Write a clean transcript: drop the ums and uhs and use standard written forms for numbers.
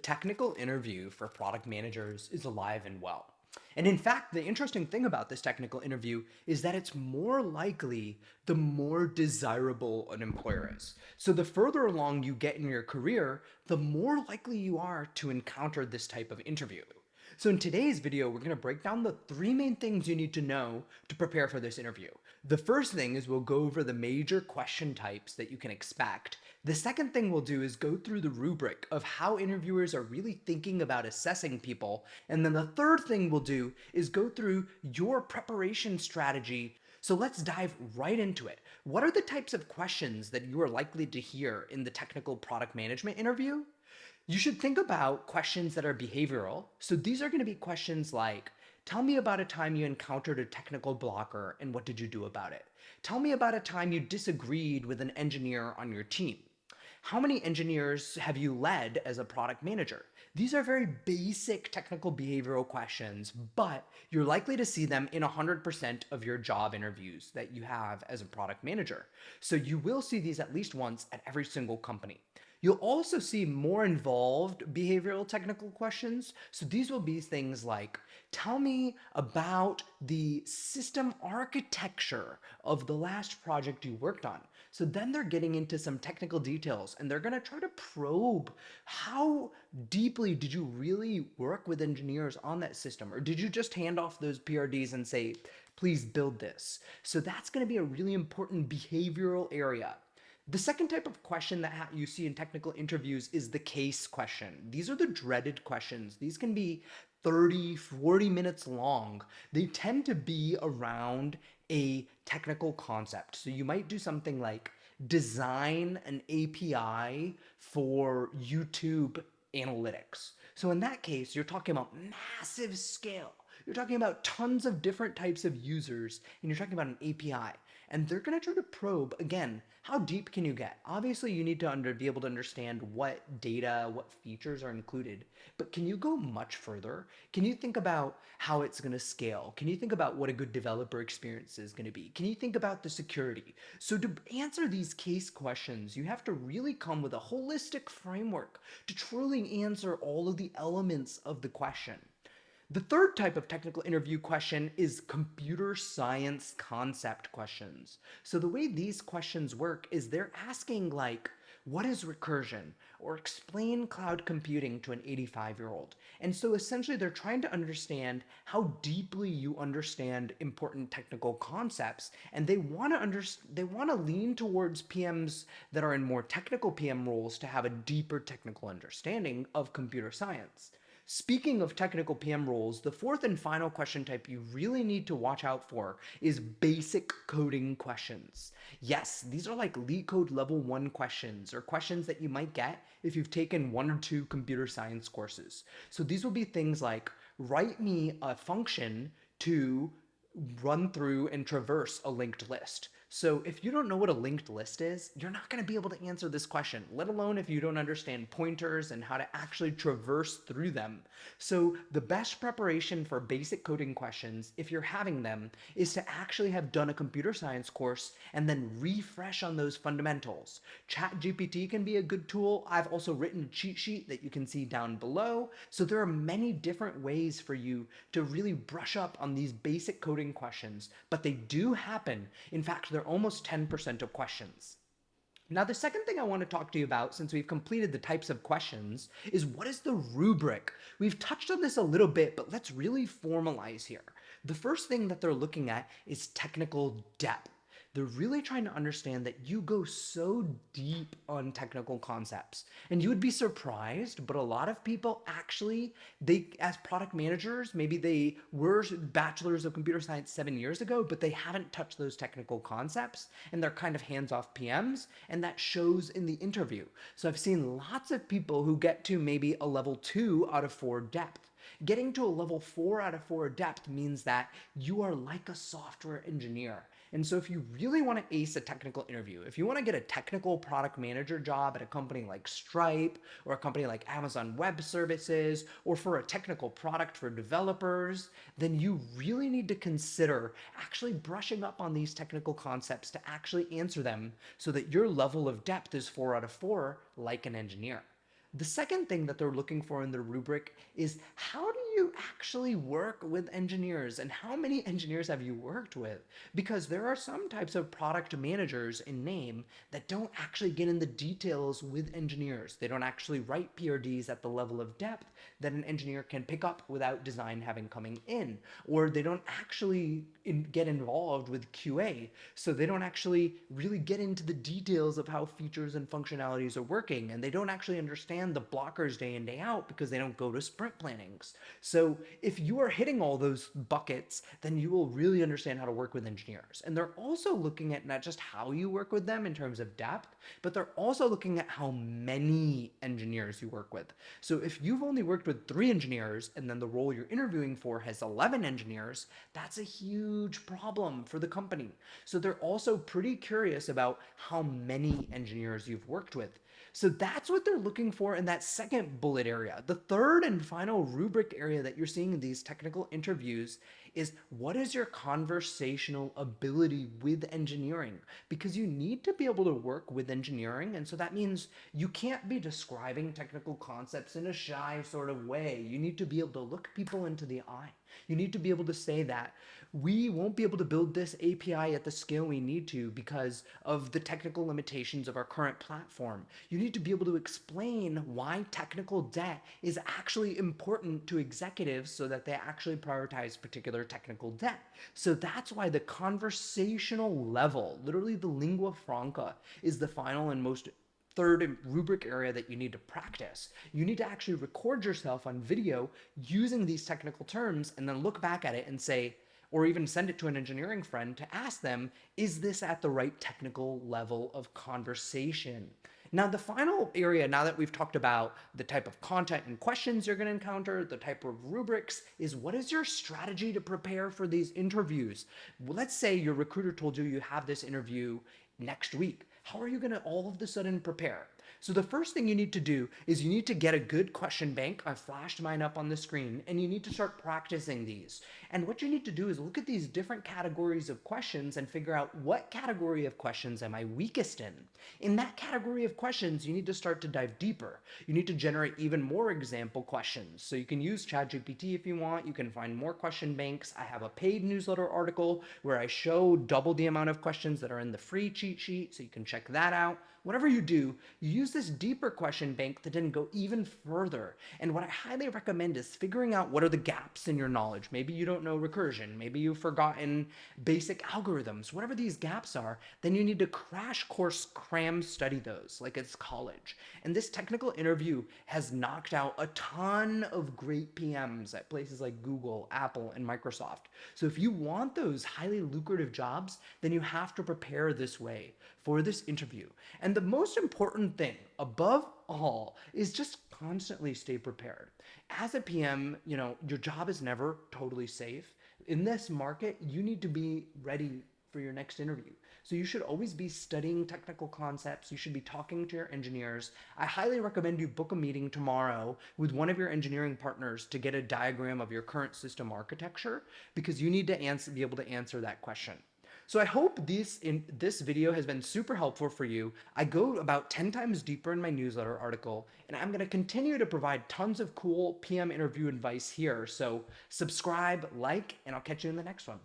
technical interview for product managers is alive and well. And in fact, the interesting thing about this technical interview is that it's more likely the more desirable an employer is. So the further along you get in your career, the more likely you are to encounter this type of interview. So in today's video, we're going to break down the three main things you need to know to prepare for this interview. The first thing is we'll go over the major question types that you can expect. The second thing we'll do is go through the rubric of how interviewers are really thinking about assessing people. And then the third thing we'll do is go through your preparation strategy. So let's dive right into it. What are the types of questions that you are likely to hear in the technical product management interview? You should think about questions that are behavioral. So these are going to be questions like, tell me about a time you encountered a technical blocker and what did you do about it? Tell me about a time you disagreed with an engineer on your team. How many engineers have you led as a product manager? These are very basic technical behavioral questions, but you're likely to see them in 100% of your job interviews that you have as a product manager. So you will see these at least once at every single company. You'll also see more involved behavioral technical questions. So these will be things like, tell me about the system architecture of the last project you worked on. So then they're getting into some technical details and they're going to try to probe how deeply did you really work with engineers on that system? Or did you just hand off those PRDs and say, please build this? So that's going to be a really important behavioral area. The second type of question that you see in technical interviews is the case question. These are the dreaded questions. These can be 30, 40 minutes long. They tend to be around a technical concept. So you might do something like design an API for YouTube analytics. So in that case, you're talking about massive scale. You're talking about tons of different types of users, and you're talking about an API. And they're going to try to probe, again, how deep can you get? Obviously, you need to be able to understand what data, what features are included, but can you go much further? Can you think about how it's going to scale? Can you think about what a good developer experience is going to be? Can you think about the security? So to answer these case questions, you have to really come with a holistic framework to truly answer all of the elements of the question. The third type of technical interview question is computer science concept questions. So the way these questions work is they're asking like, what is recursion? Or explain cloud computing to an 85-year-old. And so essentially they're trying to understand how deeply you understand important technical concepts. And they want to lean towards PMs that are in more technical PM roles to have a deeper technical understanding of computer science. Speaking of technical PM roles, the fourth and final question type you really need to watch out for is basic coding questions. Yes, these are like leak code level 1 questions or questions that you might get if you've taken 1 or 2 computer science courses. So these will be things like, write me a function to run through and traverse a linked list. So if you don't know what a linked list is, you're not going to be able to answer this question, let alone if you don't understand pointers and how to actually traverse through them. So the best preparation for basic coding questions, if you're having them, is to actually have done a computer science course and then refresh on those fundamentals. ChatGPT can be a good tool. I've also written a cheat sheet that you can see down below. So there are many different ways for you to really brush up on these basic coding questions, but they do happen. In fact, they're almost 10% of questions. Now, the second thing I want to talk to you about, since we've completed the types of questions, is what is the rubric? We've touched on this a little bit, but let's really formalize here. The first thing that they're looking at is technical depth. They're really trying to understand that you go so deep on technical concepts. And you would be surprised, but a lot of people actually, as product managers, maybe they were bachelors of computer science 7 years ago, but they haven't touched those technical concepts and they're kind of hands-off PMs, and that shows in the interview. So I've seen lots of people who get to maybe a level 2 out of 4 depth. Getting to a level 4 out of 4 depth means that you are like a software engineer. And so if you really want to ace a technical interview, if you want to get a technical product manager job at a company like Stripe or a company like Amazon Web Services or for a technical product for developers, then you really need to consider actually brushing up on these technical concepts to actually answer them so that your level of depth is 4 out of 4 like an engineer. The second thing that they're looking for in the rubric is how do you actually work with engineers and how many engineers have you worked with? Because there are some types of product managers in name that don't actually get in the details with engineers. They don't actually write PRDs at the level of depth that an engineer can pick up without design having coming in, or they don't actually get involved with QA, so they don't actually really get into the details of how features and functionalities are working, and they don't actually understand the blockers day in day out because they don't go to sprint plannings. So if you are hitting all those buckets, then you will really understand how to work with engineers. And they're also looking at not just how you work with them in terms of depth, but they're also looking at how many engineers you work with. So if you've only worked with 3 engineers and then the role you're interviewing for has 11 engineers, that's a huge problem for the company. So they're also pretty curious about how many engineers you've worked with. So that's what they're looking for in that second bullet area. The third and final rubric area that you're seeing in these technical interviews is what is your conversational ability with engineering? Because you need to be able to work with engineering. And so that means you can't be describing technical concepts in a shy sort of way. You need to be able to look people into the eye. You need to be able to say that we won't be able to build this API at the scale we need to because of the technical limitations of our current platform. You need to be able to explain why technical debt is actually important to executives so that they actually prioritize particular technical debt. So that's why the conversational level, literally the lingua franca, is the final and most third rubric area that you need to practice. You need to actually record yourself on video using these technical terms and then look back at it and say, or even send it to an engineering friend to ask them, is this at the right technical level of conversation? Now, the final area, now that we've talked about the type of content and questions you're going to encounter, the type of rubrics, is what is your strategy to prepare for these interviews? Well, let's say your recruiter told you you have this interview next week. How are you going to all of a sudden prepare? So the first thing you need to do is you need to get a good question bank. I've flashed mine up on the screen, and you need to start practicing these. And what you need to do is look at these different categories of questions and figure out what category of questions am I weakest in. In that category of questions, you need to start to dive deeper. You need to generate even more example questions. So you can use ChatGPT if you want. You can find more question banks. I have a paid newsletter article where I show double the amount of questions that are in the free cheat sheet, so you can check that out. Whatever you do, you use this deeper question bank to then go even further. And what I highly recommend is figuring out what are the gaps in your knowledge. Maybe you don't know recursion. Maybe you've forgotten basic algorithms. Whatever these gaps are, then you need to crash course cram study those like it's college. And this technical interview has knocked out a ton of great PMs at places like Google, Apple, and Microsoft. So if you want those highly lucrative jobs, then you have to prepare this way for this interview. And the most important thing above all is just constantly stay prepared. As a PM, your job is never totally safe. In this market, you need to be ready for your next interview. So you should always be studying technical concepts. You should be talking to your engineers. I highly recommend you book a meeting tomorrow with one of your engineering partners to get a diagram of your current system architecture because you need to be able to answer that question. So I hope this video has been super helpful for you. I go about 10 times deeper in my newsletter article, and I'm going to continue to provide tons of cool PM interview advice here. So subscribe, like, and I'll catch you in the next one.